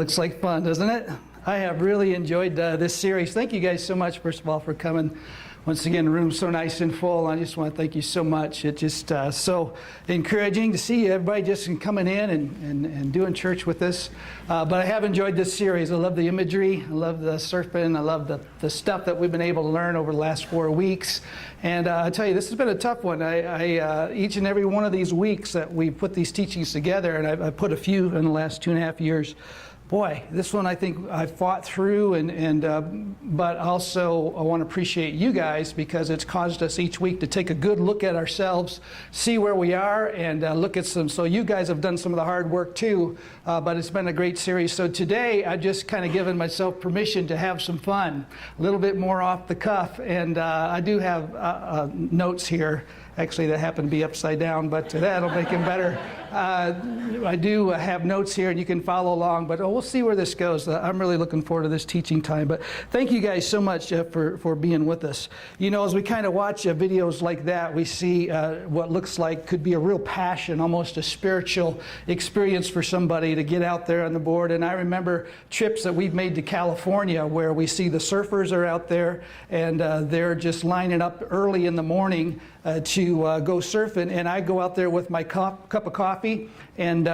looks like fun, doesn't it? I have really enjoyed this series. Thank you guys so much, first of all, for coming. Once again, the room's so nice and full. I just want to thank you so much. It's just so encouraging to see everybody just coming in and doing church with us. But I have enjoyed this series. I love the imagery. I love the surfing. I love the stuff that we've been able to learn over the last 4 weeks. And I tell you, this has been a tough one. Each and every one of these weeks that we put these teachings together, and I put a few in the last 2.5 years. Boy, this one I think I fought through, but also I want to appreciate you guys because it's caused us each week to take a good look at ourselves, see where we are, and look at some. So you guys have done some of the hard work too, but it's been a great series. So today I've just kind of given myself permission to have some fun, a little bit more off the cuff, and I do have notes here. Actually, that happened to be upside down, but that'll make them better. I do have notes here, and you can follow along, but we'll see where this goes. I'm really looking forward to this teaching time, but thank you guys so much for being with us. You know, as we kind of watch videos like that, we see what looks like could be a real passion, almost a spiritual experience for somebody to get out there on the board. And I remember trips that we've made to California where we see the surfers are out there, and they're just lining up early in the morning to go surfing, and I go out there with my cup of coffee and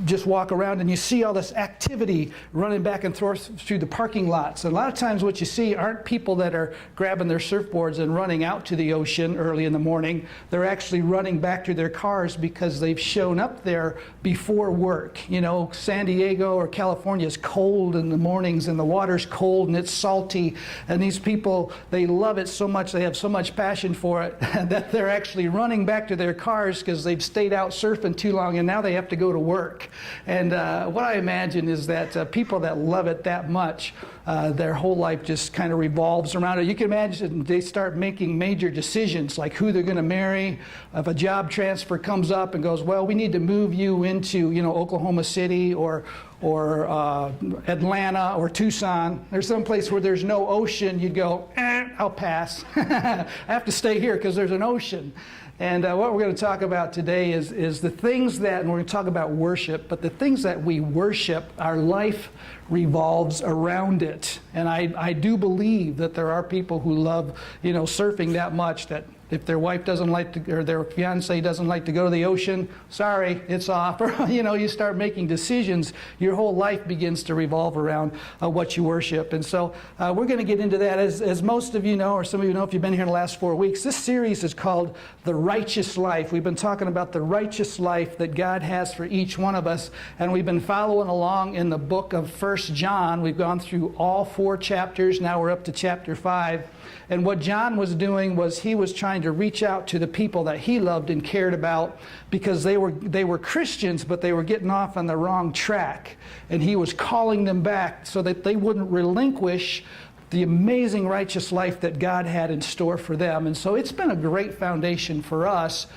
just walk around, and you see all this activity running back and forth through the parking lots. And a lot of times what you see aren't people that are grabbing their surfboards and running out to the ocean early in the morning. They're actually running back to their cars because they've shown up there before work. You know, San Diego or California is cold in the mornings, and the water's cold and it's salty, and these people, they love it so much, they have so much passion for it that they're actually running back to their cars because they've stayed out surfing too long and now they have to go to work. And what I imagine is that people that love it that much, their whole life just kind of revolves around it. You can imagine they start making major decisions like who they're going to marry. If a job transfer comes up and goes, well, we need to move you into, you know, Oklahoma City or Atlanta or Tucson. There's some place where there's no ocean. You'd go, I'll pass. I have to stay here because there's an ocean. And what we're going to talk about today is the things that, and we're going to talk about worship, but the things that we worship, our life revolves around it. And I do believe that there are people who love, you know, surfing that much that if their wife doesn't like to, or their fiance doesn't like to go to the ocean, sorry, it's off. Or, you know, you start making decisions, your whole life begins to revolve around what you worship. And so we're going to get into that. As most of you know, or some of you know if you've been here in the last 4 weeks, this series is called The Righteous Life. We've been talking about the righteous life that God has for each one of us. And we've been following along in the book of 1 John. We've gone through all 4 chapters. Now we're up to chapter 5. And what John was doing was he was trying to reach out to the people that he loved and cared about because they were Christians, but they were getting off on the wrong track. And he was calling them back so that they wouldn't relinquish the amazing righteous life that God had in store for them. And so it's been a great foundation for us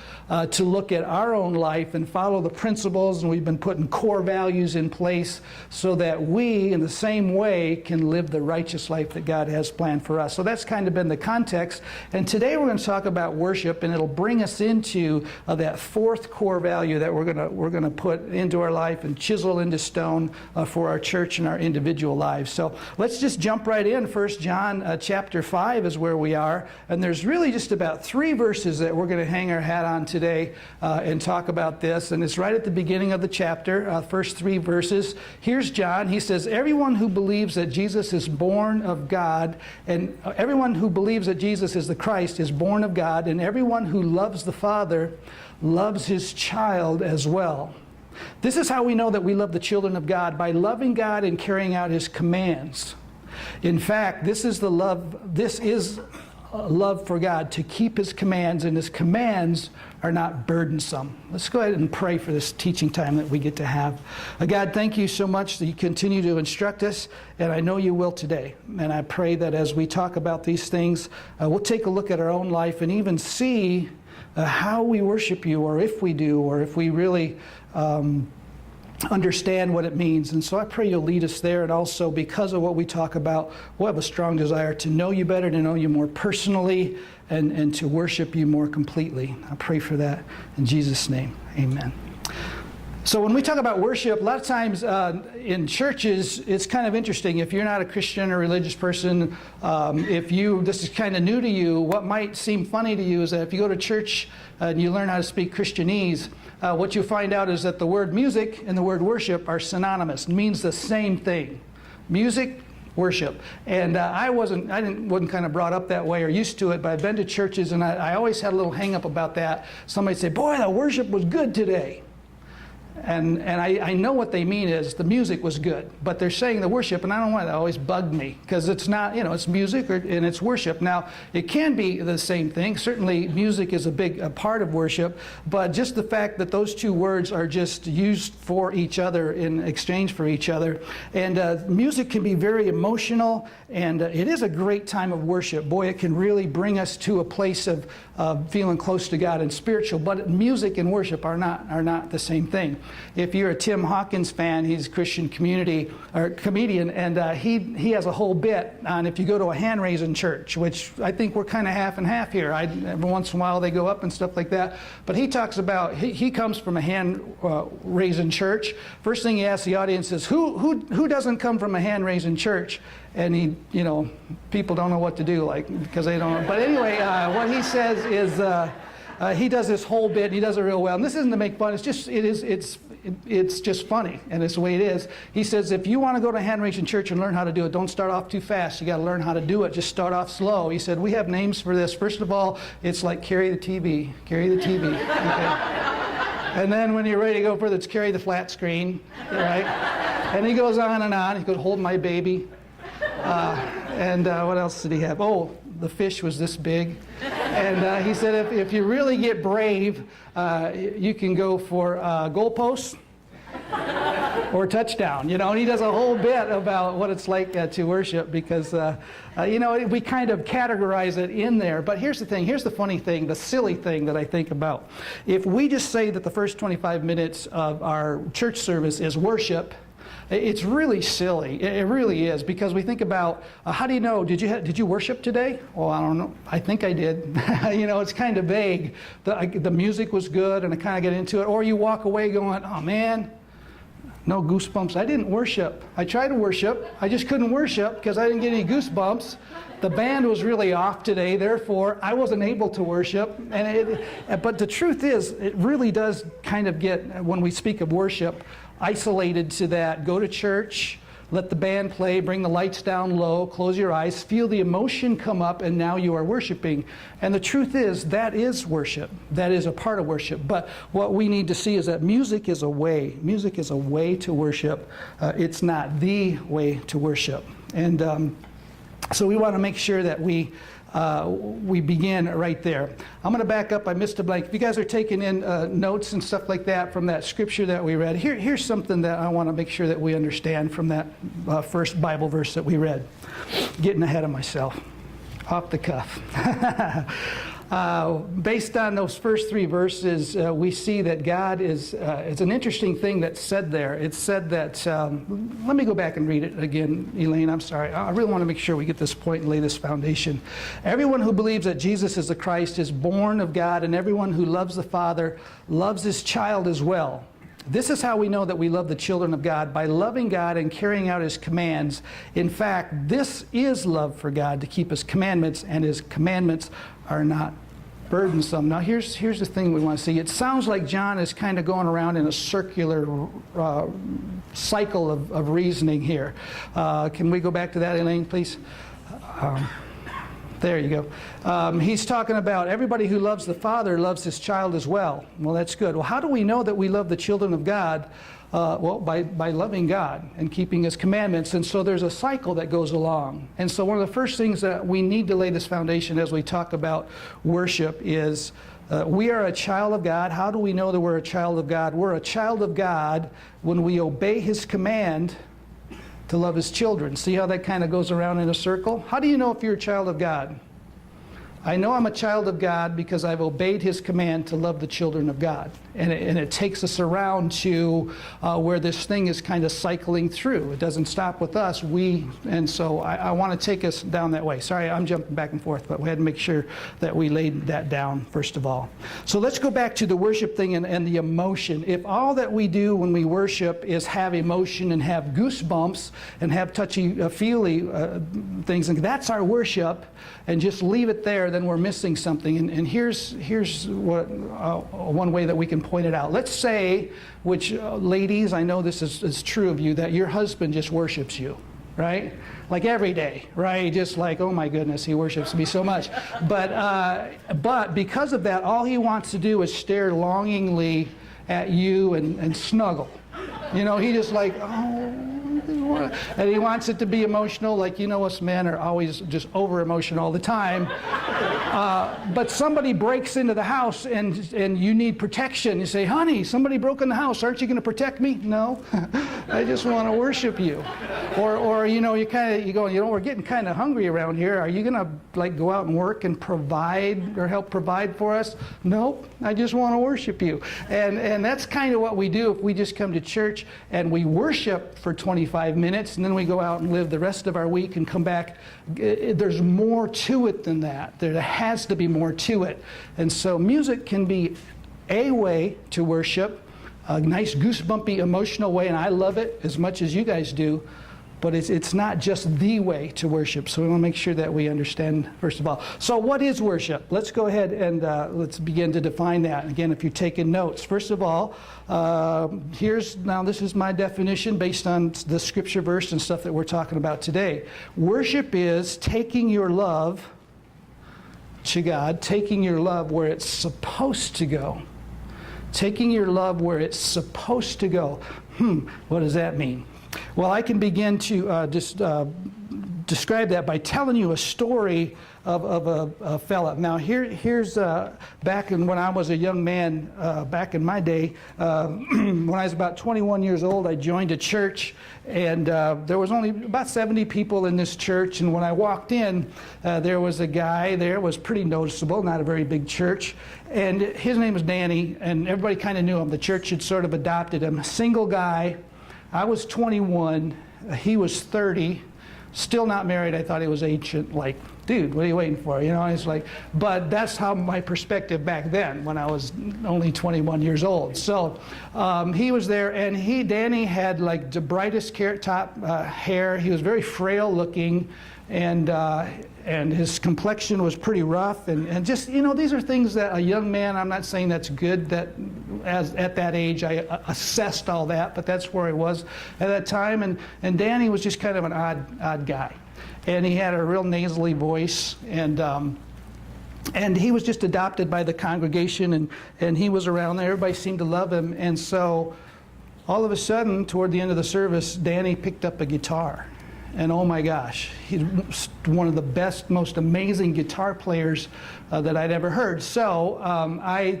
to look at our own life and follow the principles, and we've been putting core values in place so that we, in the same way, can live the righteous life that God has planned for us. So that's kind of been the context. And today we're going to talk about worship, and it'll bring us into that 4th core value that we're going to put into our life and chisel into stone for our church and our individual lives. So let's just jump right in. 1 John chapter 5 is where we are, and there's really just about 3 verses that we're going to hang our hat on today and talk about this, and it's right at the beginning of the chapter, first 3 verses. Here's John. He says, everyone who believes that Jesus is born of God, and everyone who believes that Jesus is the Christ is born of God, and everyone who loves the Father loves his child as well. This is how we know that we love the children of God, by loving God and carrying out his commands. In fact, this is love for God, to keep his commands, and his commands are not burdensome. Let's go ahead and pray for this teaching time that we get to have. God, thank you so much that you continue to instruct us, and I know you will today. And I pray that as we talk about these things, we'll take a look at our own life and even see how we worship you, or if we do, or if we really understand what it means. And so I pray you'll lead us there, and also because of what we talk about, we'll have a strong desire to know you better, to know you more personally, and to worship you more completely. I pray for that in Jesus' name. Amen. So when we talk about worship, a lot of times in churches, it's kind of interesting. If you're not a Christian or religious person, this is kind of new to you, what might seem funny to you is that if you go to church and you learn how to speak Christianese, what you find out is that the word music and the word worship are synonymous. It means the same thing. Music, worship. And I wasn't kind of brought up that way or used to it, but I've been to churches and I always had a little hang up about that. Somebody say, boy, the worship was good today. And I know what they mean is the music was good, but they're saying the worship, and I don't know why that always bugged me, because it's not, it's music and it's worship. Now, it can be the same thing. Certainly, music is a part of worship, but just the fact that those two words are just used for each other in exchange for each other. And music can be very emotional, and it is a great time of worship. Boy, it can really bring us to a place of feeling close to God and spiritual, but music and worship are not the same thing. If you're a Tim Hawkins fan, he's a Christian comedian, and he has a whole bit on if you go to a hand-raising church, which I think we're kind of half and half here. Every once in a while they go up and stuff like that. But he talks about, he comes from a hand-raising church. First thing he asks the audience is, who doesn't come from a hand-raising church? And people don't know what to do, because they don't. But anyway, what he says is, he does this whole bit, and he does it real well. And this isn't to make fun, it's just funny, and it's the way it is. He says, if you want to go to a hand-raising church and learn how to do it, don't start off too fast. You got to learn how to do it. Just start off slow. He said, we have names for this. First of all, it's like carry the TV. Carry the TV. Okay? And then when you're ready to go further, it's carry the flat screen. Right? And he goes on and on. He goes, hold my baby. What else did he have? Oh, the fish was this big. And he said if you really get brave, you can go for goalposts or touchdown. And he does a whole bit about what it's like to worship because, we kind of categorize it in there. But here's the thing. Here's the funny thing, the silly thing that I think about. If we just say that the first 25 minutes of our church service is worship, it's really silly. It really is, because we think about how do you know? Did you worship today? Well, I don't know. I think I did. It's kind of vague. The music was good, and I kind of get into it. Or you walk away going, oh man, no goosebumps. I didn't worship. I tried to worship. I just couldn't worship because I didn't get any goosebumps. The band was really off today, therefore I wasn't able to worship. But the truth is, it really does kind of get, when we speak of worship, isolated to that. Go to church, let the band play, bring the lights down low, close your eyes, feel the emotion come up, and now you are worshiping. And the truth is, that is worship. That is a part of worship. But what we need to see is that music is a way. Music is a way to worship. It's not the way to worship. And so we want to make sure that we begin right there. I'm going to back up. I missed a blank. If you guys are taking in notes and stuff like that from that scripture that we read, here's something that I want to make sure that we understand from that first Bible verse that we read. Getting ahead of myself. Off the cuff. Based on those first three verses, we see that God is, it's an interesting thing that's said there. It's said that, let me go back and read it again, Elaine, I'm sorry. I really want to make sure we get this point and lay this foundation. Everyone who believes that Jesus is the Christ is born of God, and everyone who loves the Father loves his child as well. This is how we know that we love the children of God, by loving God and carrying out his commands. In fact, this is love for God, to keep his commandments, and his commandments are not burdensome. Now here's the thing we want to see. It sounds like John is kind of going around in a circular cycle of reasoning here. Can we go back to that, Elaine, please? There you go. He's talking about everybody who loves the Father loves his child as well. Well, that's good. Well, how do we know that we love the children of God? Well, by loving God and keeping his commandments. And so there's a cycle that goes along. And so one of the first things that we need to lay this foundation as we talk about worship is we are a child of God. How do we know that we're a child of God? We're a child of God when we obey his command to love his children. See how that kind of goes around in a circle? How do you know if you're a child of God? I know I'm a child of God because I've obeyed his command to love the children of God. And it takes us around to where this thing is kind of cycling through. It doesn't stop with us. And so I want to take us down that way. Sorry, I'm jumping back and forth, but we had to make sure that we laid that down first of all. So let's go back to the worship thing and the emotion. If all that we do when we worship is have emotion and have goosebumps and have touchy-feely things, and that's our worship, and just leave it there, then we're missing something. And here's what one way that we can point it out. Let's say, which ladies, I know this is true of you, that your husband just worships you, right? Like every day, right? Just like, oh my goodness, he worships me so much. But because of that, all he wants to do is stare longingly at you and snuggle. You know, he just like, oh. And he wants it to be emotional, like, you know, us men are always just over emotional all the time. But somebody breaks into the house and you need protection. You say, honey, somebody broke in the house. Aren't you going to protect me? No, I just want to worship you. Or you know, you go, you know, we're getting kind of hungry around here. Are you going to like go out and work and provide or help provide for us? Nope, I just want to worship you. And that's kind of what we do if we just come to church and we worship for 25 minutes and then we go out and live the rest of our week and come back. There's more to it than that. There has to be more to it. And so music can be a way to worship, a nice goosebumpy emotional way, and I love it as much as you guys do, but it's not just the way to worship. So we want to make sure that we understand first of all. So what is worship? Let's go ahead and let's begin to define that. Again, if you're taking notes, first of all, this is my definition based on the scripture verse and stuff that we're talking about today. Worship is taking your love to God, taking your love where it's supposed to go. Taking your love where it's supposed to go. What does that mean? Well, I can begin to describe that by telling you a story of a fella. Now, here's back when I was a young man, back in my day, when I was about 21 years old, I joined a church, and there was only about 70 people in this church, and when I walked in, there was a guy there, was pretty noticeable, not a very big church, and his name was Danny, and everybody kind of knew him. The church had sort of adopted him. A single guy. I was 21, he was 30, still not married. I thought he was ancient, like, dude, what are you waiting for? You know, it's like, but that's how my perspective back then when I was only 21 years old. So he was there, and Danny had like the brightest carrot top hair. He was very frail looking, and his complexion was pretty rough, and just, you know, these are things that a young man, I'm not saying that's good, that at that age I assessed all that, but that's where I was at that time, and Danny was just kind of an odd guy, and he had a real nasally voice, and he was just adopted by the congregation, and he was around there. Everybody seemed to love him, and so all of a sudden, toward the end of the service, Danny picked up a guitar. And oh my gosh, he's one of the best, most amazing guitar players that I'd ever heard. So I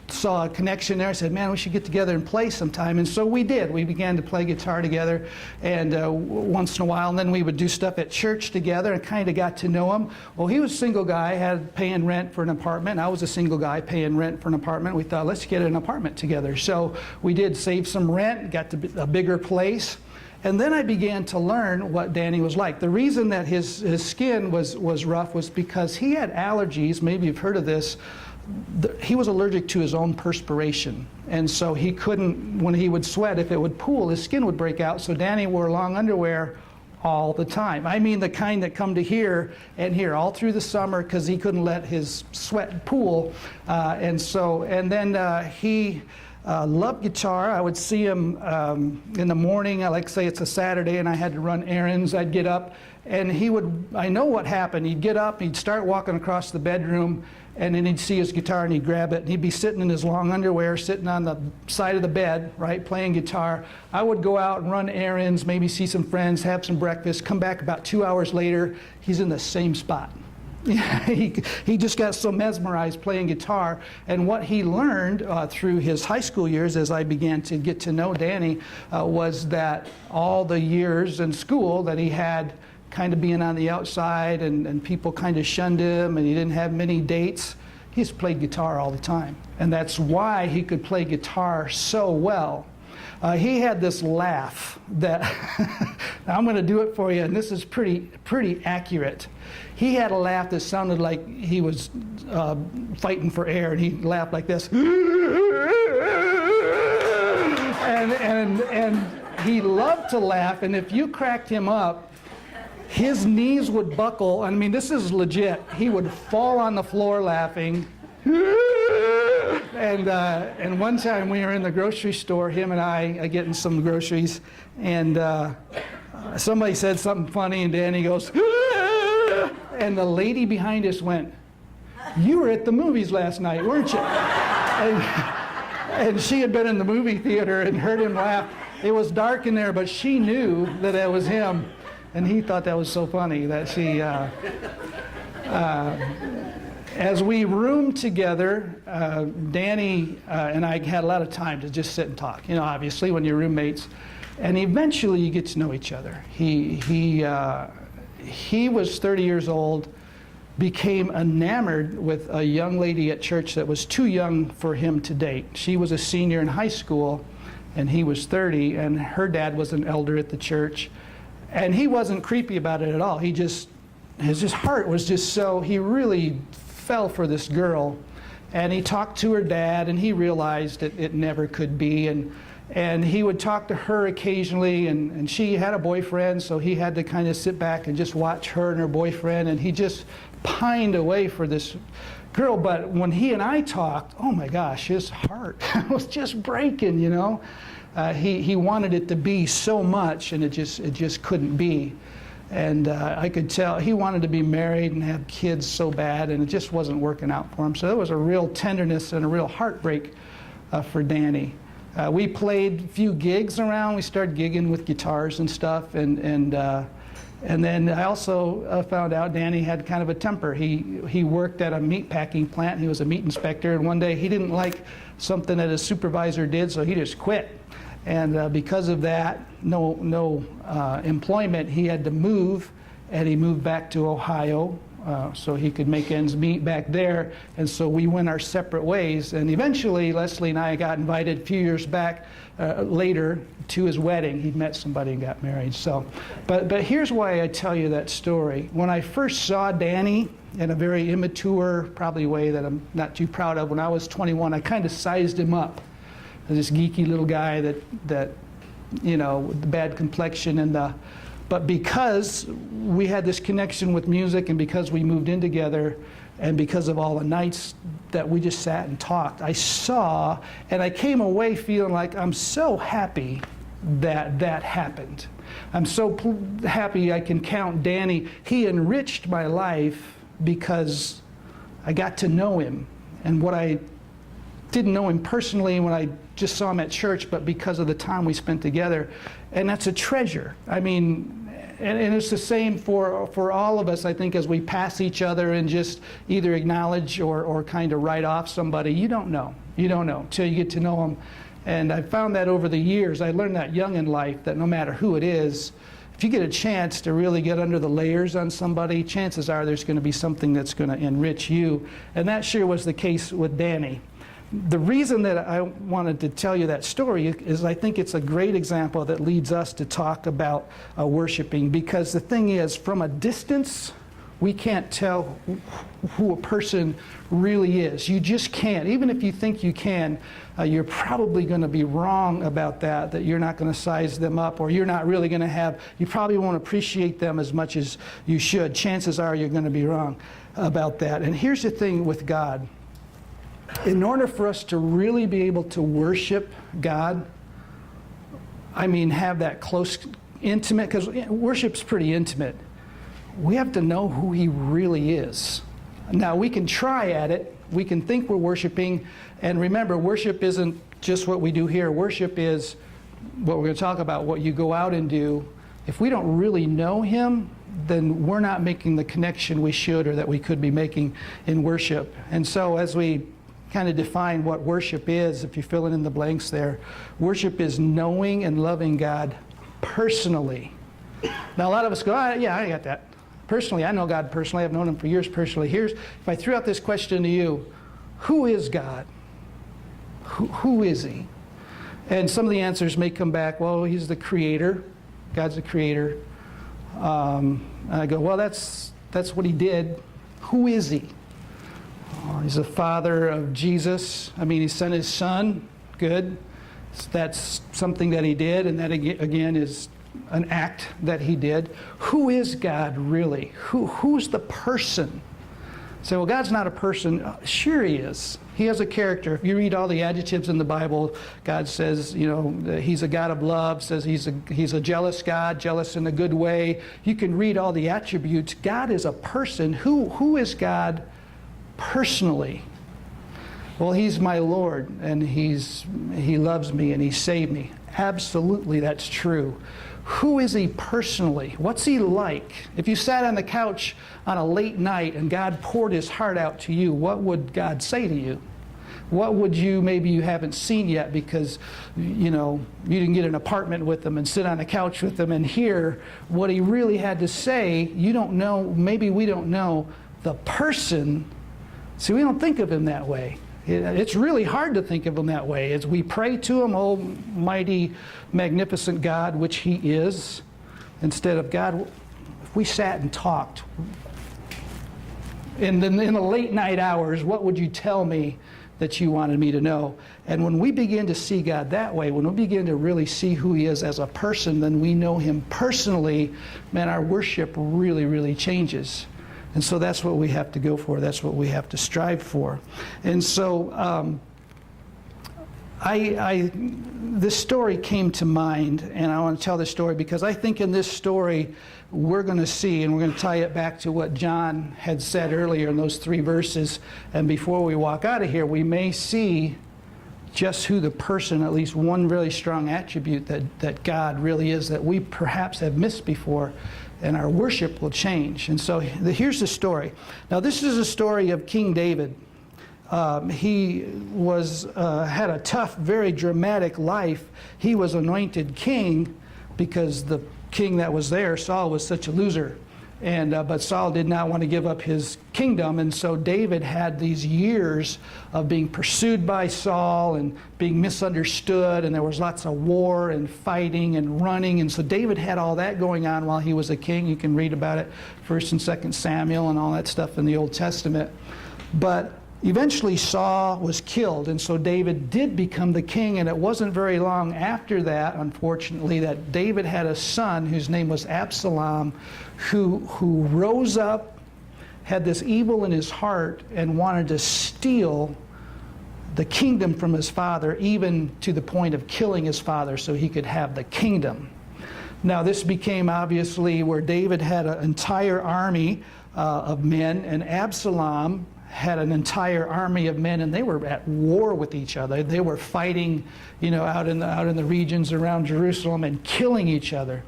saw a connection there. I said, man, we should get together and play sometime. And so we did. We began to play guitar together, and once in a while, and then we would do stuff at church together and kind of got to know him. Well, he was a single guy, had paying rent for an apartment. I was a single guy paying rent for an apartment. We thought, let's get an apartment together. So we did save some rent, got to a bigger place. And then I began to learn what Danny was like. The reason that his skin was rough was because he had allergies. Maybe you've heard of this. He was allergic to his own perspiration. And so he couldn't, when he would sweat, if it would pool, his skin would break out. So Danny wore long underwear all the time. I mean the kind that come to here and here all through the summer because he couldn't let his sweat pool. And then he loved guitar. I would see him in the morning, like say it's a Saturday and I had to run errands. I'd get up and I know what happened. He'd get up, he'd start walking across the bedroom, and then he'd see his guitar and he'd grab it, and he'd be sitting in his long underwear, sitting on the side of the bed, right, playing guitar. I would go out and run errands, maybe see some friends, have some breakfast, come back about 2 hours later, he's in the same spot. He just got so mesmerized playing guitar, and what he learned through his high school years as I began to get to know Danny was that all the years in school that he had kind of being on the outside, and people kind of shunned him, and he didn't have many dates. He just played guitar all the time. And that's why he could play guitar so well. He had this laugh that, I'm going to do it for you, and this is pretty accurate. He had a laugh that sounded like he was fighting for air, and he laughed like this. And he loved to laugh, and if you cracked him up, his knees would buckle. I mean, this is legit. He would fall on the floor laughing. And one time we were in the grocery store, him and I getting some groceries, and somebody said something funny, and Danny goes, and the lady behind us went, "You were at the movies last night, weren't you?" And she had been in the movie theater and heard him laugh. It was dark in there, but she knew that it was him, and he thought that was so funny that she... As we roomed together, Danny and I had a lot of time to just sit and talk. You know, obviously, when you're roommates, and eventually you get to know each other. He was 30 years old, became enamored with a young lady at church that was too young for him to date. She was a senior in high school, and he was 30, and her dad was an elder at the church, and he wasn't creepy about it at all. His heart was just so, he really fell for this girl, and he talked to her dad, and he realized it never could be, and he would talk to her occasionally, and she had a boyfriend, so he had to kind of sit back and just watch her and her boyfriend, and he just pined away for this girl. But when he and I talked, oh my gosh, his heart was just breaking, you know. He wanted it to be so much, and it just couldn't be. And I could tell he wanted to be married and have kids so bad, and it just wasn't working out for him. So there was a real tenderness and a real heartbreak for Danny. We played a few gigs around. We started gigging with guitars and stuff, and then I also found out Danny had kind of a temper. He worked at a meat packing plant. He was a meat inspector, and one day he didn't like something that his supervisor did, so he just quit. And because of that, no employment, he had to move, and he moved back to Ohio so he could make ends meet back there. And so we went our separate ways. And eventually, Leslie and I got invited a few years back later to his wedding. He'd met somebody and got married. So, but here's why I tell you that story. When I first saw Danny in a very immature, probably way that I'm not too proud of, when I was 21, I kind of sized him up. This geeky little guy that you know, with the bad complexion, but because we had this connection with music, and because we moved in together, and because of all the nights that we just sat and talked, I saw, and I came away feeling like I'm so happy that happened. I'm so happy I can count Danny. He enriched my life because I got to know him, and what I didn't know him personally when I just saw him at church, but because of the time we spent together. And that's a treasure. I mean, and it's the same for all of us, I think, as we pass each other and just either acknowledge or kind of write off somebody. You don't know till you get to know them. And I found that over the years. I learned that young in life, that no matter who it is, if you get a chance to really get under the layers on somebody, chances are there's going to be something that's going to enrich you. And that sure was the case with Danny. The reason that I wanted to tell you that story is I think it's a great example that leads us to talk about worshiping, because the thing is, from a distance, we can't tell who a person really is. You just can't. Even if you think you can, you're probably going to be wrong about that you're not going to size them up, or you're not really going to have, you probably won't appreciate them as much as you should. Chances are you're going to be wrong about that. And here's the thing with God. In order for us to really be able to worship God, I mean, have that close, intimate, because worship's pretty intimate, we have to know who He really is. Now, we can try at it. We can think we're worshiping. And remember, worship isn't just what we do here. Worship is what we're going to talk about, what you go out and do. If we don't really know Him, then we're not making the connection we should, or that we could be making in worship. And so as we kind of define what worship is, if you fill in the blanks there, worship is knowing and loving God personally Now, a lot of us go, yeah, I got that. Personally, I know God personally. I've known him for years personally. If I threw out this question to you, who is God? Who is he? And some of the answers may come back, well, he's the creator. God's the creator. And I go, well, that's what he did. Who is he? He's the father of Jesus. I mean, he sent his son. Good. That's something that he did, and that again is an act that he did. Who is God really? Who's the person? Say, well, God's not a person. Sure he is. He has a character. If you read all the adjectives in the Bible, God says, that he's a God of love, says he's a jealous God, jealous in a good way. You can read all the attributes. God is a person. Who is God personally? Well, he's my Lord, and he loves me, and he saved me. Absolutely, that's true. Who is he personally? What's he like? If you sat on the couch on a late night and God poured his heart out to you, what would God say to you? What would maybe you haven't seen yet because, you didn't get an apartment with him and sit on a couch with him and hear what he really had to say. You don't know, maybe we don't know the person. See, we don't think of him that way. It's really hard to think of him that way. As we pray to him, almighty, magnificent God, which he is, instead of God, if we sat and talked, in the late night hours, what would you tell me that you wanted me to know? And when we begin to see God that way, when we begin to really see who he is as a person, then we know him personally, man, our worship really, really changes. And so that's what we have to go for. That's what we have to strive for. And so this story came to mind, and I want to tell this story because I think in this story we're going to see, and we're going to tie it back to what John had said earlier in those 3 verses. And before we walk out of here, we may see just who the person, at least one really strong attribute that God really is that we perhaps have missed before, and our worship will change. And so here's the story. Now this is a story of King David. He had a tough, very dramatic life. He was anointed king because the king that was there, Saul, was such a loser. But Saul did not want to give up his kingdom, and so David had these years of being pursued by Saul and being misunderstood, and there was lots of war and fighting and running, and so David had all that going on while he was a king. You can read about it, 1st and 2nd Samuel and all that stuff in the Old Testament. But eventually Saul was killed, and so David did become the king, and it wasn't very long after that, unfortunately, that David had a son whose name was Absalom, who rose up, had this evil in his heart, and wanted to steal the kingdom from his father, even to the point of killing his father so he could have the kingdom. Now this became obviously where David had an entire army of men, and Absalom had an entire army of men, and they were at war with each other. They were fighting, out in the regions around Jerusalem and killing each other.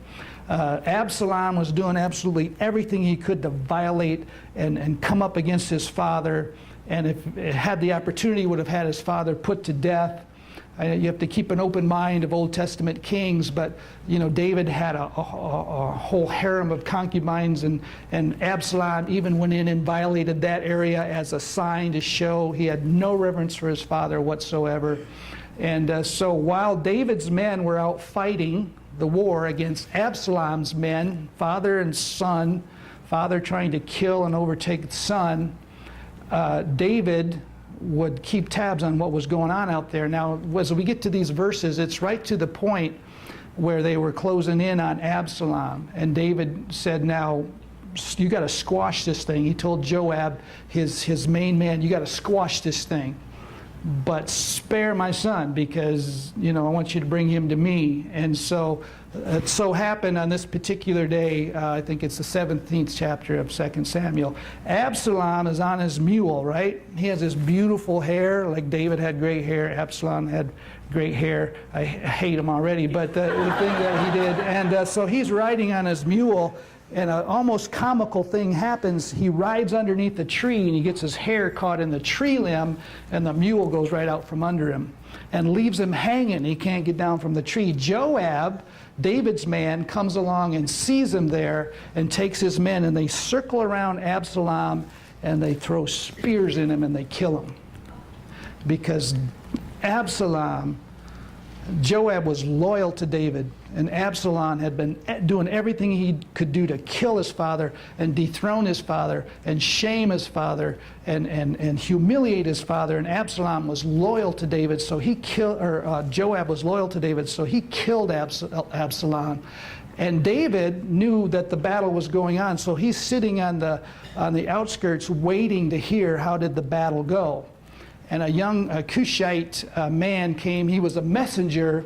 Absalom was doing absolutely everything he could to violate and come up against his father. And if it had the opportunity, would have had his father put to death. You have to keep an open mind of Old Testament kings, but David had a whole harem of concubines, and Absalom even went in and violated that area as a sign to show he had no reverence for his father whatsoever. And so while David's men were out fighting the war against Absalom's men, father and son, father trying to kill and overtake the son, David would keep tabs on what was going on out there. Now, as we get to these verses, it's right to the point where they were closing in on Absalom. And David said, now, you got to squash this thing. He told Joab, his main man, you got to squash this thing. But spare my son, because, I want you to bring him to me. And so it so happened on this particular day, I think it's the 17th chapter of 2 Samuel, Absalom is on his mule, right? He has this beautiful hair, like David had great hair, Absalom had great hair. I hate him already, but the thing that he did. And so he's riding on his mule, and an almost comical thing happens. He rides underneath the tree, and he gets his hair caught in the tree limb, and the mule goes right out from under him and leaves him hanging. He can't get down from the tree. Joab David's man comes along and sees him there and takes his men, and they circle around Absalom and they throw spears in him and they kill him. Because Joab was loyal to David, and Absalom had been doing everything he could do to kill his father and dethrone his father and shame his father and humiliate his father. And Absalom was loyal to David, so Joab was loyal to David, so he killed Absalom. And David knew that the battle was going on, so he's sitting on the outskirts waiting to hear how did the battle go. And a young Cushite man came. He was a messenger,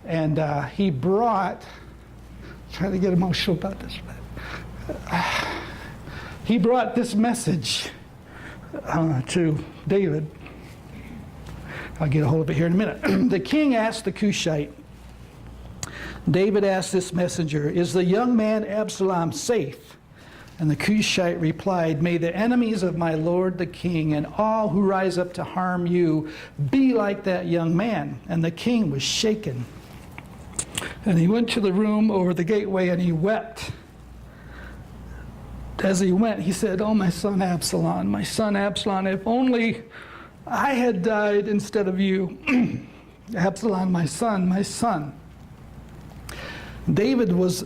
and he brought, trying to get emotional about this, he brought this message to David. I'll get a hold of it here in a minute. The king asked the Cushite, David asked this messenger, "Is the young man Absalom safe?" And the Cushite replied, "May the enemies of my lord the king and all who rise up to harm you be like that young man." And the king was shaken. And he went to the room over the gateway and he wept. As he went, he said, "Oh, my son Absalom, if only I had died instead of you." Absalom, my son. David was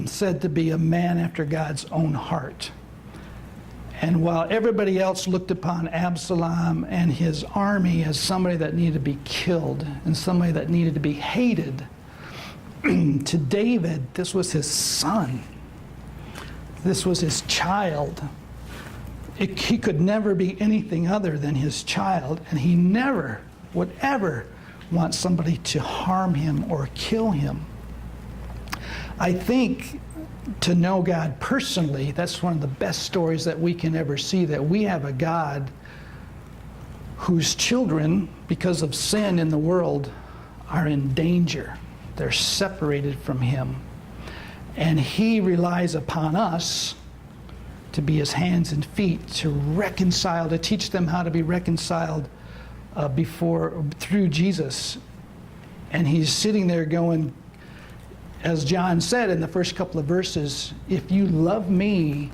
said to be a man after God's own heart. And while everybody else looked upon Absalom and his army as somebody that needed to be killed and somebody that needed to be hated, to David, this was his son. This was his child. He could never be anything other than his child, and he never would ever want somebody to harm him or kill him. I think to know God personally, that's one of the best stories that we can ever see, that we have a God whose children, because of sin in the world, are in danger. They're separated from him. And he relies upon us to be his hands and feet, to reconcile, to teach them how to be reconciled through Jesus. And he's sitting there going, as John said in the first couple of verses, if you love me,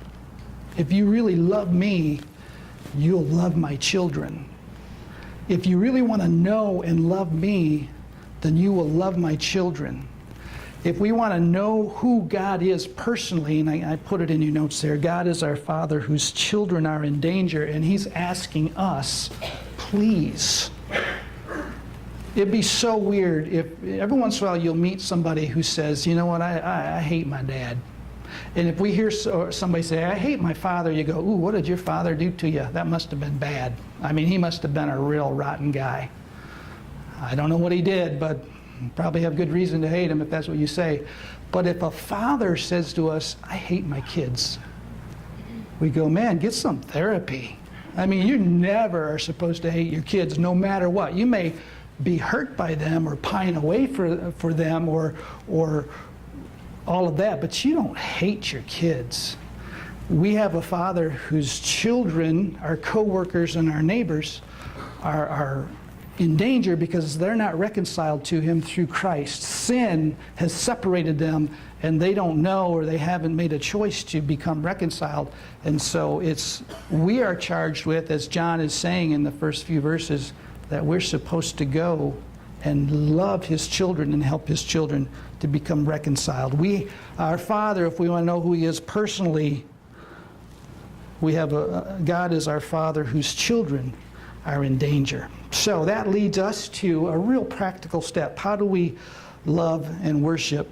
if you really love me, you'll love my children. If you really want to know and love me, then you will love my children. If we want to know who God is personally, and I put it in your notes there, God is our Father whose children are in danger, and he's asking us, please. It'd be so weird if every once in a while you'll meet somebody who says, you know what, I hate my dad. And if we hear somebody say, I hate my father, you go, ooh, what did your father do to you? That must have been bad. I mean, he must have been a real rotten guy. I don't know what he did, but probably have good reason to hate him if that's what you say. But if a father says to us, I hate my kids, we go, man, get some therapy. I mean, you never are supposed to hate your kids no matter what. You may be hurt by them or pine away for them or all of that, but you don't hate your kids. We have a Father whose children, our co-workers and our neighbors, are in danger because they're not reconciled to him through Christ. Sin has separated them, and they don't know or they haven't made a choice to become reconciled. And so we are charged with, as John is saying in the first few verses, that we're supposed to go and love his children and help his children to become reconciled. Our Father, if we want to know who he is personally, we have God is our Father whose children are in danger. So that leads us to a real practical step. How do we love and worship?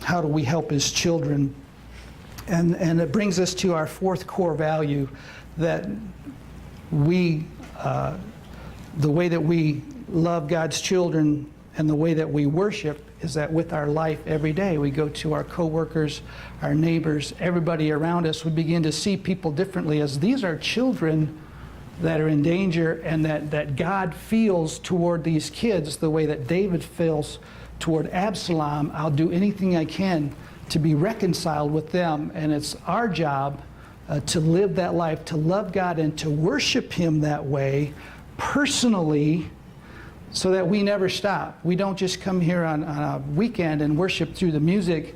How do we help his children? And it brings us to our fourth core value, that the way that we love God's children and the way that we worship is that with our life every day. We go to our coworkers, our neighbors, everybody around us. We begin to see people differently as these are children that are in danger, and that God feels toward these kids the way that David feels toward Absalom. I'll do anything I can to be reconciled with them, and it's our job to live that life, to love God and to worship him that way personally, so that we never stop. We don't just come here on a weekend and worship through the music.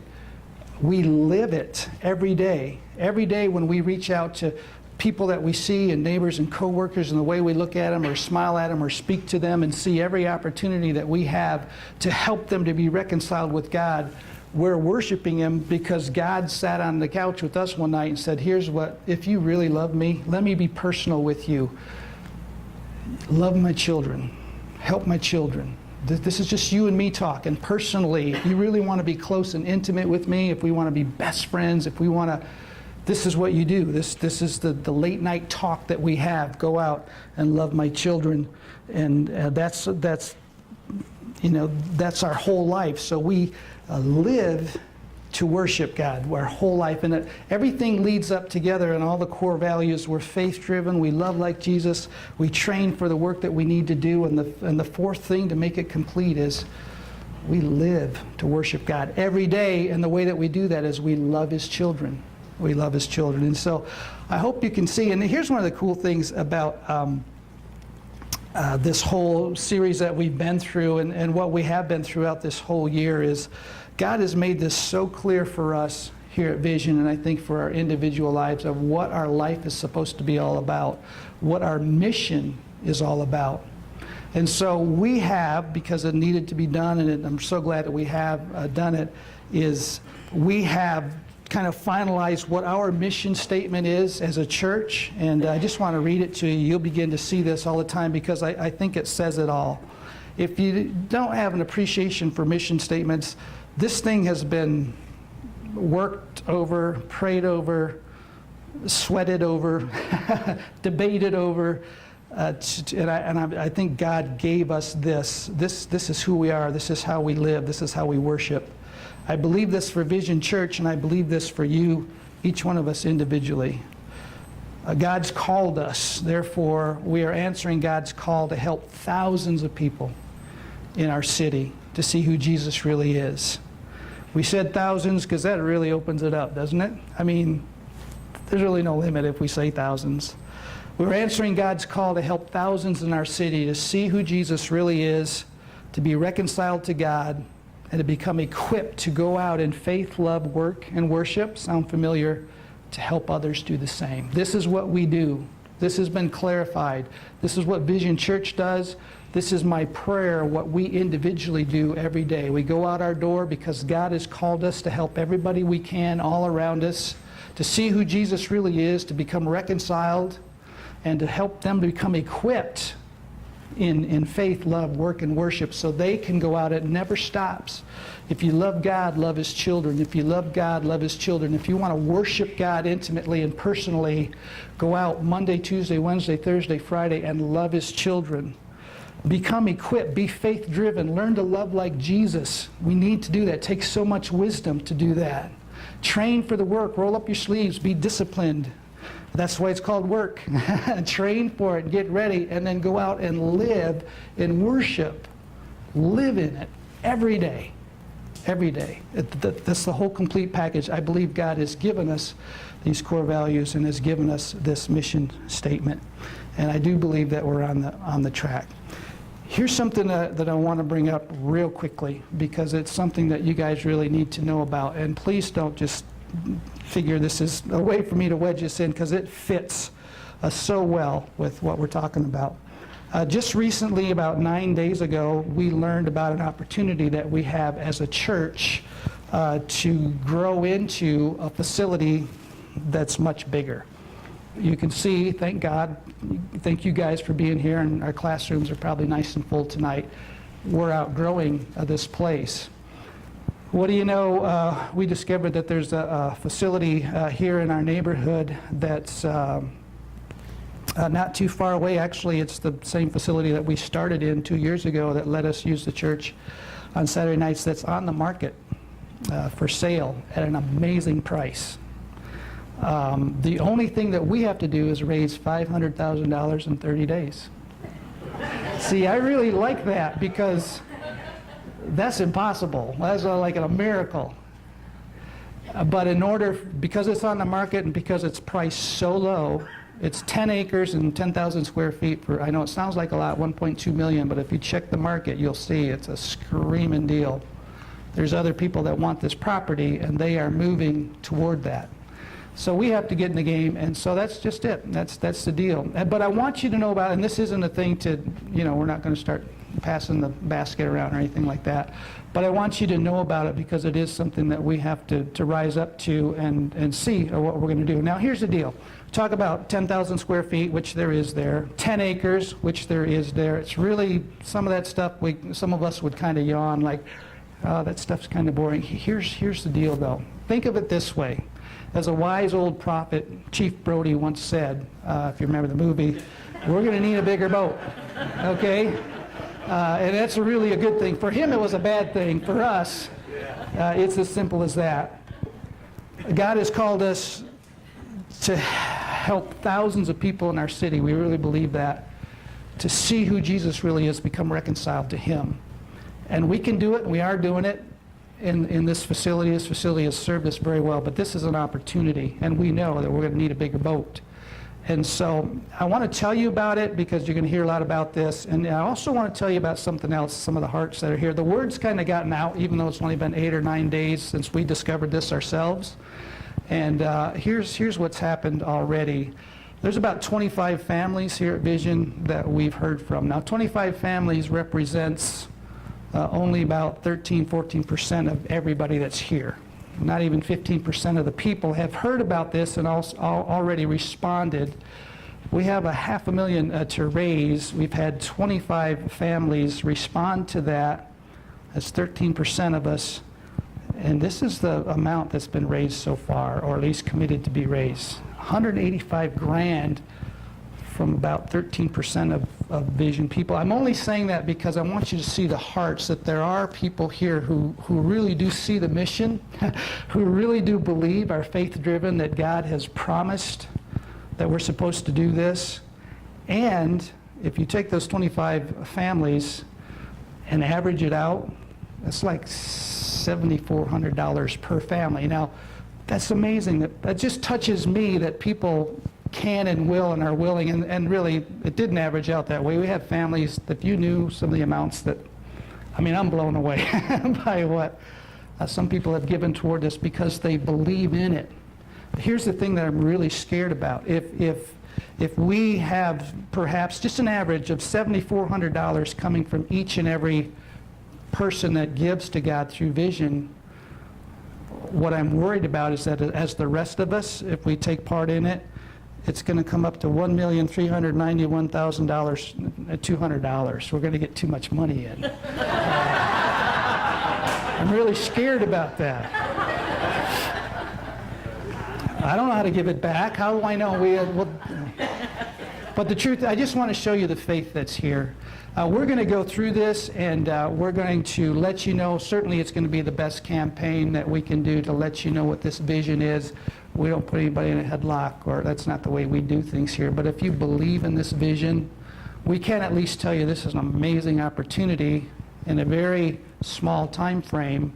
We live it every day. Every day when we reach out to people that we see and neighbors and coworkers, and the way we look at them or smile at them or speak to them and see every opportunity that we have to help them to be reconciled with God, we're worshiping Him because God sat on the couch with us one night and said, here's what, if you really love me, let me be personal with you. Love my children. Help my children. This is just you and me talking personally. If you really want to be close and intimate with me, if we want to be best friends, if we want to, this is what you do. This is the late night talk that we have. Go out and love my children. And that's our whole life. So we live to worship God our whole life. And everything leads up together, and all the core values. We're faith-driven. We love like Jesus. We train for the work that we need to do. And the fourth thing to make it complete is we live to worship God every day. And the way that we do that is we love His children. We love His children. And so I hope you can see. And here's one of the cool things about this whole series that we've been through, and what we have been throughout this whole year, is God has made this so clear for us here at Vision, and I think for our individual lives, of what our life is supposed to be all about, what our mission is all about. And so we have, because it needed to be done, and I'm so glad that we have done it, is we have kind of finalized what our mission statement is as a church. And I just want to read it to you. You'll begin to see this all the time, because I think it says it all. If you don't have an appreciation for mission statements, this thing has been worked over, prayed over, sweated over, debated over, and I think God gave us this. This is who we are. This is how we live. This is how we worship. I believe this for Vision Church, and I believe this for you, each one of us individually. God's called us. Therefore, we are answering God's call to help thousands of people in our city to see who Jesus really is. We said thousands because that really opens it up, doesn't it? I mean, there's really no limit if we say thousands. We're answering God's call to help thousands in our city to see who Jesus really is, to be reconciled to God, and to become equipped to go out in faith, love, work, and worship. Sound familiar? To help others do the same. This is what we do. This has been clarified. This is what Vision Church does. This is my prayer, what we individually do every day. We go out our door because God has called us to help everybody we can all around us, to see who Jesus really is, to become reconciled, and to help them to become equipped in faith, love, work, and worship, so they can go out. It never stops. If you love God, love His children. If you love God, love His children. If you want to worship God intimately and personally, go out Monday, Tuesday, Wednesday, Thursday, Friday, and love His children. Become equipped. Be faith-driven. Learn to love like Jesus. We need to do that. It takes so much wisdom to do that. Train for the work. Roll up your sleeves. Be disciplined. That's why it's called work. Train for it, get ready, and then go out and live in worship. Live in it every day. Every day. That's the whole complete package. I believe God has given us these core values and has given us this mission statement. And I do believe that we're on the track. Here's something that I want to bring up real quickly, because it's something that you guys really need to know about. And please don't just figure this is a way for me to wedge this in, because it fits so well with what we're talking about. Just recently, about 9 days ago, we learned about an opportunity that we have as a church to grow into a facility that's much bigger. You can see, thank God, thank you guys for being here, and our classrooms are probably nice and full tonight. We're outgrowing this place. What do you know, we discovered that there's a facility here in our neighborhood that's not too far away. Actually, it's the same facility that we started in 2 years ago that let us use the church on Saturday nights, that's on the market for sale at an amazing price. The only thing that we have to do is raise $500,000 in 30 days. See, I really like that, because that's impossible. That's like a miracle. But because it's on the market and because it's priced so low, It's 10 acres and 10,000 square feet for, I know it sounds like a lot, 1.2 million, but if you check the market, you'll see it's a screaming deal. There's other people that want this property, and they are moving toward that. So we have to get in the game, and so that's just it. That's the deal. But I want you to know about, and this isn't a thing to, we're not going to start passing the basket around or anything like that. But I want you to know about it because it is something that we have to rise up to and see what we're going to do. Now, here's the deal. Talk about 10,000 square feet, which there is there. 10 acres, which there is there. It's really, some of that stuff, some of us would kind of yawn like, oh, that stuff's kind of boring. Here's the deal, though. Think of it this way. As a wise old prophet, Chief Brody once said, if you remember the movie, we're going to need a bigger boat, okay? And that's really a good thing. For him, it was a bad thing. For us, it's as simple as that. God has called us to help thousands of people in our city. We really believe that. To see who Jesus really is, become reconciled to him. And we can do it, and we are doing it in this facility. This facility has served us very well, but this is an opportunity, and we know that we're going to need a bigger boat. And so I want to tell you about it because you're going to hear a lot about this. And I also want to tell you about something else, some of the hearts that are here. The word's kind of gotten out, even though it's only been 8 or 9 days since we discovered this ourselves. And here's what's happened already. There's about 25 families here at Vision that we've heard from. Now, 25 families represents only about 13-14% of everybody that's here. Not even 15% of the people have heard about this and also already responded. We have $500,000 to raise. We've had 25 families respond to that. That's 13% of us. And this is the amount that's been raised so far, or at least committed to be raised. $185,000 from about 13% of Vision people. I'm only saying that because I want you to see the hearts, that there are people here who really do see the mission, who really do believe, are faith-driven, that God has promised that we're supposed to do this. And if you take those 25 families and average it out, that's like $7,400 per family. Now, that's amazing. That just touches me that people can and will and are willing, and really it didn't average out that way. We have families that, if you knew some of the amounts that, I mean, I'm blown away by what some people have given toward this because they believe in it. But here's the thing that I'm really scared about. If we have perhaps just an average of $7,400 coming from each and every person that gives to God through Vision, what I'm worried about is that as the rest of us, if we take part in it, it's going to come up to $1,391,200. We're going to get too much money in. I'm really scared about that. I don't know how to give it back. How do I know? But the truth, I just want to show you the faith that's here. We're going to go through this, and we're going to let you know. Certainly it's going to be the best campaign that we can do to let you know what this vision is. We don't put anybody in a headlock, or that's not the way we do things here. But if you believe in this vision, we can at least tell you this is an amazing opportunity in a very small time frame.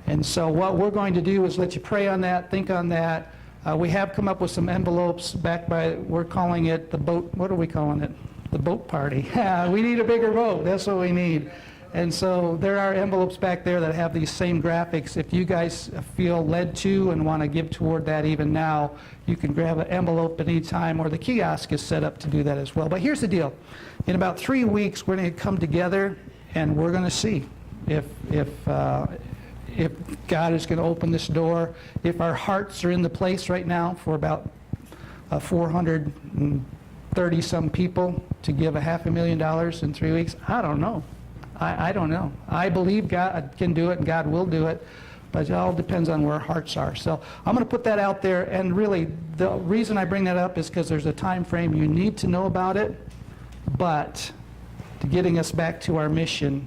And so what we're going to do is let you pray on that, think on that. We have come up with some envelopes back by, we're calling it the boat, what are we calling it? The boat party. We need a bigger boat. That's what we need. And so there are envelopes back there that have these same graphics. If you guys feel led to and want to give toward that even now, you can grab an envelope at any time, or the kiosk is set up to do that as well. But here's the deal. In about 3 weeks, we're going to come together, and we're going to see if God is going to open this door, if our hearts are in the place right now for about 430-some people to give $500,000 in 3 weeks. I don't know. I don't know. I believe God can do it and God will do it, but it all depends on where our hearts are. So I'm going to put that out there, and really the reason I bring that up is because there's a time frame you need to know about it, but to getting us back to our mission,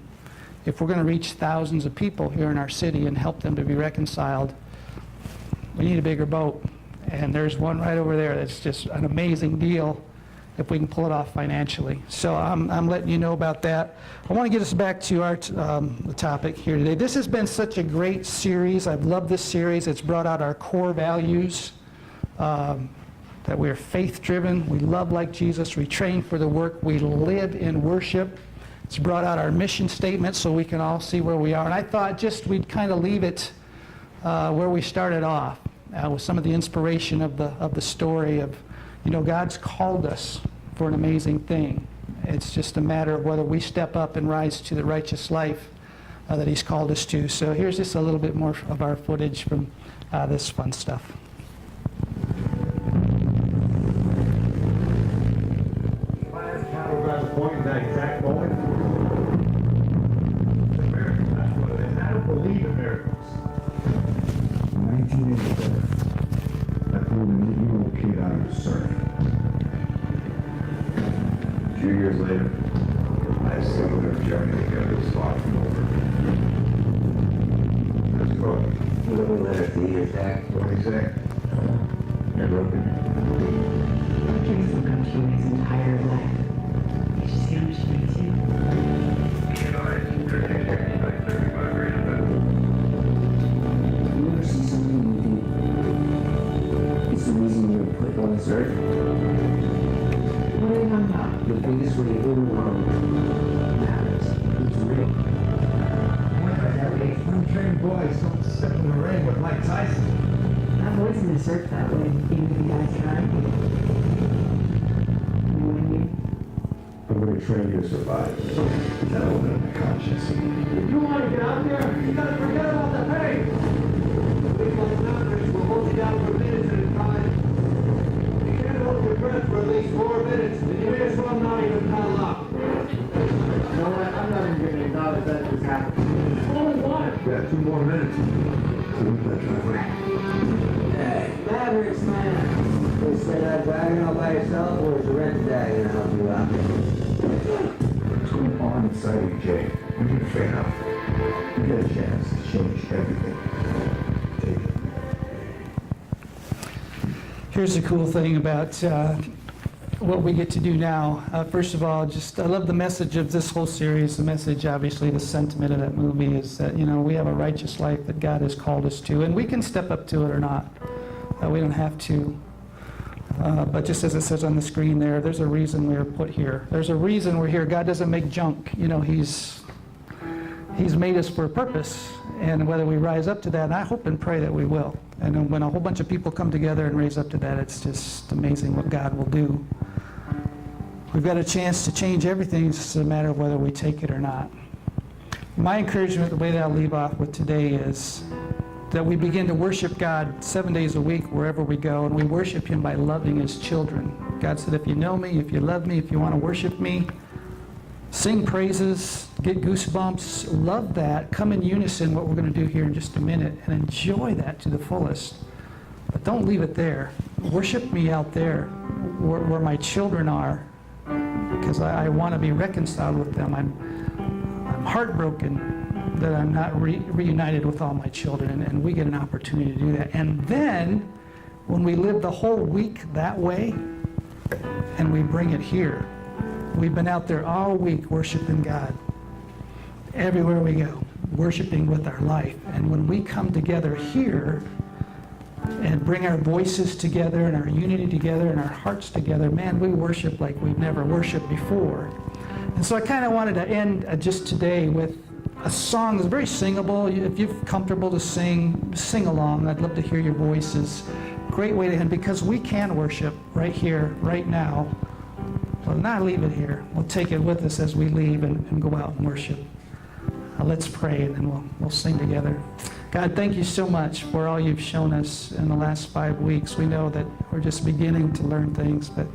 if we're going to reach thousands of people here in our city and help them to be reconciled, we need a bigger boat. And there's one right over there that's just an amazing deal if we can pull it off financially. So I'm letting you know about that. I want to get us back to our the topic here today. This has been such a great series. I've loved this series. It's brought out our core values. that we are faith-driven, we love like Jesus, we train for the work, we live in worship. It's brought out our mission statement so we can all see where we are. And I thought just we'd kind of leave it where we started off with some of the inspiration of the story of, God's called us for an amazing thing. It's just a matter of whether we step up and rise to the righteous life that He's called us to. So here's just a little bit more of our footage from this fun stuff. Point in that exact moment. The miracle, that's what it is. I don't believe in miracles. 1987. I pulled an 8-year-old kid out of the surf. A few years later, I discovered our journey together was far from over. Let's go. What do we let her see your Zach? What do you say? You're looking. He's looked up to you his entire life. You should see how much he needs you. You ever see something you think it's the reason you were put on this earth? What are you talking about? The biggest way in the world matters. It's real. Untrained boys don't step in the ring with Mike Tyson. I've always been a surf that way, even if you guys try. You know what I mean? I'm going to train you to survive. That'll open up the conscience. If you want to get out there, you got to forget about the pain. Big like numbers will hold you down for minutes at a time. You can't hold your breath for at least 4 minutes, and you may as well not even paddle up. You know what? I'm not even going to acknowledge that this happened. Only one. You got 2 more minutes. Hey, Mavericks, man. You say that dragon all by yourself, or is the red dragon to help you out? What's going on inside you, Jay? When you fail, you get a chance to change everything. Take it. Here's the cool thing about what we get to do now. First of all, I love the message of this whole series. The message, obviously, the sentiment of that movie is that, we have a righteous life that God has called us to, and we can step up to it or not. We don't have to. But just as it says on the screen there's a reason we were put here. There's a reason we're here. God doesn't make junk. He's made us for a purpose. And whether we rise up to that, and I hope and pray that we will. And when a whole bunch of people come together and raise up to that, it's just amazing what God will do. We've got a chance to change everything. It's just a matter of whether we take it or not. My encouragement, the way that I'll leave off with today is that we begin to worship God 7 days a week wherever we go, and we worship Him by loving His children. God said, if you know me, if you love me, if you want to worship me, sing praises, get goosebumps, love that, come in unison, what we're going to do here in just a minute, and enjoy that to the fullest. But don't leave it there. Worship me out there where my children are, because I want to be reconciled with them. I'm heartbroken that I'm not reunited with all my children, and we get an opportunity to do that. And then, when we live the whole week that way, and we bring it here, we've been out there all week worshiping God. Everywhere we go, worshiping with our life. And when we come together here and bring our voices together and our unity together and our hearts together, man, we worship like we've never worshiped before. And so I kind of wanted to end just today with a song that's very singable. If you're comfortable to sing, sing along. I'd love to hear your voices. Great way to end, because we can worship right here, right now. We'll not leave it here. We'll take it with us as we leave and go out and worship. Let's pray, and then we'll sing together. God, thank you so much for all you've shown us in the last 5 weeks. We know that we're just beginning to learn things, but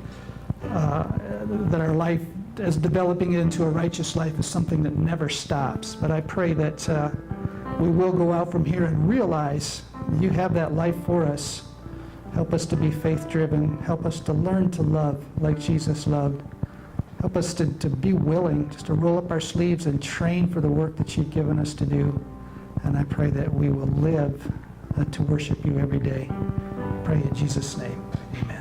that our life as developing it into a righteous life is something that never stops. But I pray that we will go out from here and realize you have that life for us. Help us to be faith-driven. Help us to learn to love like Jesus loved. Help us to be willing just to roll up our sleeves and train for the work that you've given us to do. And I pray that we will live to worship you every day. Pray in Jesus' name. Amen.